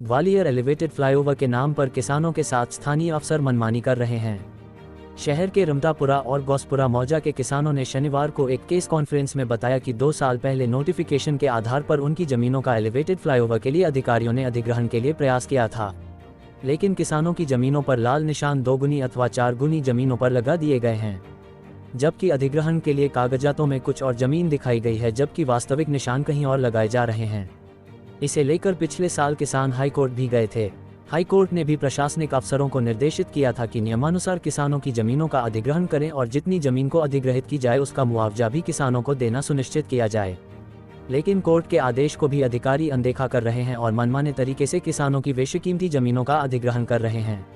Gwalior elevated flyover के नाम पर किसानों के साथ स्थानीय अफसर मनमानी कर रहे हैं। शहर के रमतापुरा और गौसपुरा मौजा के किसानों ने शनिवार को एक प्रेस कॉन्फ्रेंस में बताया कि 2 साल पहले नोटिफिकेशन के आधार पर उनकी जमीनों का एलिवेटेड फ्लाईओवर के लिए अधिकारियों ने अधिग्रहण के लिए प्रयास किया था, लेकिन किसानों की जमीनों पर लाल निशान 2 गुनी अथवा 4 गुनी जमीनों पर लगा दिए गए हैं, जबकि अधिग्रहण के लिए कागजातों में कुछ और जमीन दिखाई गई है, जबकि वास्तविक निशान कहीं और लगाए जा रहे हैं। इसे लेकर पिछले साल किसान हाईकोर्ट भी गए थे। हाईकोर्ट ने भी प्रशासनिक अफसरों को निर्देशित किया था कि नियमानुसार किसानों की जमीनों का अधिग्रहण करें और जितनी जमीन को अधिग्रहित की जाए उसका मुआवजा भी किसानों को देना सुनिश्चित किया जाए। लेकिन कोर्ट के आदेश को भी अधिकारी अनदेखा कर रहे हैं और मनमाने तरीके से किसानों की बेशकीमती जमीनों का अधिग्रहण कर रहे हैं,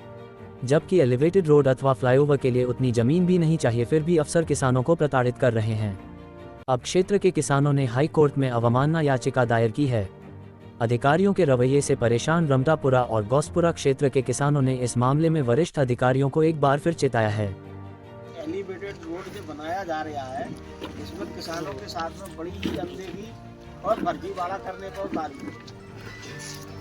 जबकि एलिवेटेड रोड अथवा फ्लाईओवर के लिए उतनी जमीन भी नहीं चाहिए, फिर भी अफसर किसानों को प्रताड़ित कर रहे हैं। अब क्षेत्र के किसानों ने हाई कोर्ट में अवमानना याचिका दायर की है। अधिकारियों के रवैये से परेशान रमतापुरा और गौसपुरा क्षेत्र के किसानों ने इस मामले में वरिष्ठ अधिकारियों को एक बार फिर चेताया है। एलिवेटेड रोड जो बनाया जा रहा है, इसमें किसानों के साथ में बड़ी ही अनदेखी और फर्जीवाड़ा करने को उतारी।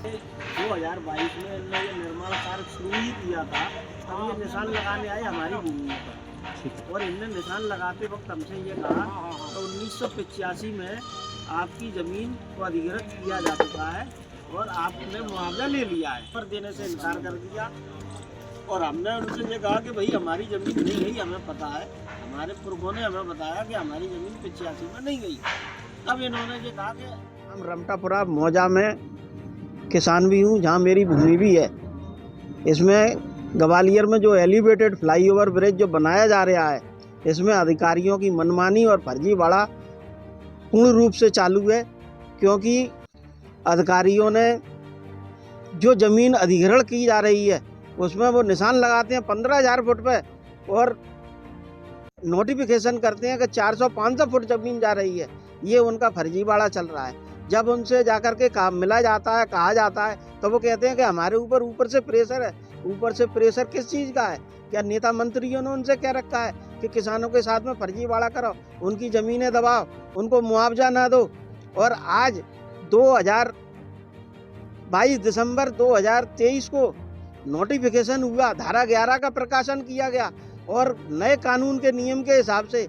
2022 में इन्होंने ये निर्माण कार्य शुरू ही किया था, तब ये निशान लगाने आए हमारी भूमि पर, और इनने निशान लगाते वक्त हमसे ये कहा तो 1985 में आपकी ज़मीन को अधिग्रहित किया जा चुका है और आपने मुआवजा ले लिया है, पर देने से इनकार कर दिया। और हमने उनसे ये कहा कि भाई हमारी ज़मीन नहीं गई, हमें पता है, हमारे पुरखों ने हमें बताया कि हमारी ज़मीन 85 में नहीं गई। अब इन्होंने ये कहा कि हम रमतापुरा मौजा में किसान भी हूँ, जहाँ मेरी भूमि भी है। इसमें ग्वालियर में जो एलिवेटेड फ्लाईओवर ब्रिज जो बनाया जा रहा है, इसमें अधिकारियों की मनमानी और फर्जीवाड़ा पूर्ण रूप से चालू है, क्योंकि अधिकारियों ने जो ज़मीन अधिग्रहण की जा रही है उसमें वो निशान लगाते हैं 15,000 फुट पे और नोटिफिकेशन करते हैं कि 400-500 फुट ज़मीन जा रही है। ये उनका फर्जीवाड़ा चल रहा है। जब उनसे जाकर के मिला जाता है, कहा जाता है, तो वो कहते हैं कि हमारे ऊपर से प्रेशर है। ऊपर से प्रेशर किस चीज़ का है? क्या नेता मंत्रियों ने उनसे क्या रखा है कि किसानों के साथ में फर्जीवाड़ा करो, उनकी ज़मीनें दबाओ, उनको मुआवजा ना दो? और आज 22 दिसंबर 2023 को नोटिफिकेशन हुआ, धारा 11 का प्रकाशन किया गया और नए कानून के नियम के हिसाब से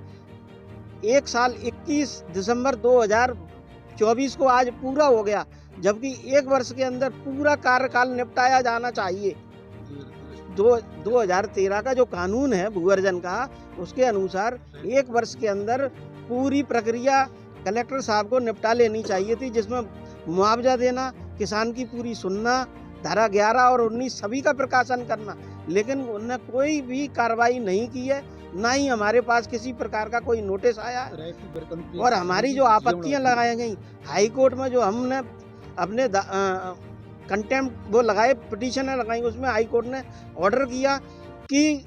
1 साल 21 दिसंबर 2024 को आज पूरा हो गया, जबकि 1 वर्ष के अंदर पूरा कार्यकाल निपटाया जाना चाहिए। 2013 का जो कानून है भू अर्जन का, उसके अनुसार 1 वर्ष के अंदर पूरी प्रक्रिया कलेक्टर साहब को निपटा लेनी चाहिए थी, जिसमें मुआवजा देना, किसान की पूरी सुनना, धारा 11 और 19 सभी का प्रकाशन करना। लेकिन उन्होंने कोई भी कार्रवाई नहीं की है, ना ही हमारे पास किसी प्रकार का कोई नोटिस आया है। और हमारी जो आपत्तियां लगाई गई हाई कोर्ट में, जो हमने अपने कंटेम्प्ट वो लगाए, पिटीशन लगाई, उसमें हाई कोर्ट ने ऑर्डर किया कि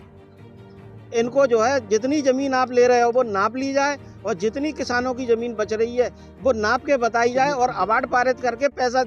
इनको जो है जितनी ज़मीन आप ले रहे हो वो नाप ली जाए और जितनी किसानों की ज़मीन बच रही है वो नाप के बताई जाए और अवार्ड पारित करके पैसा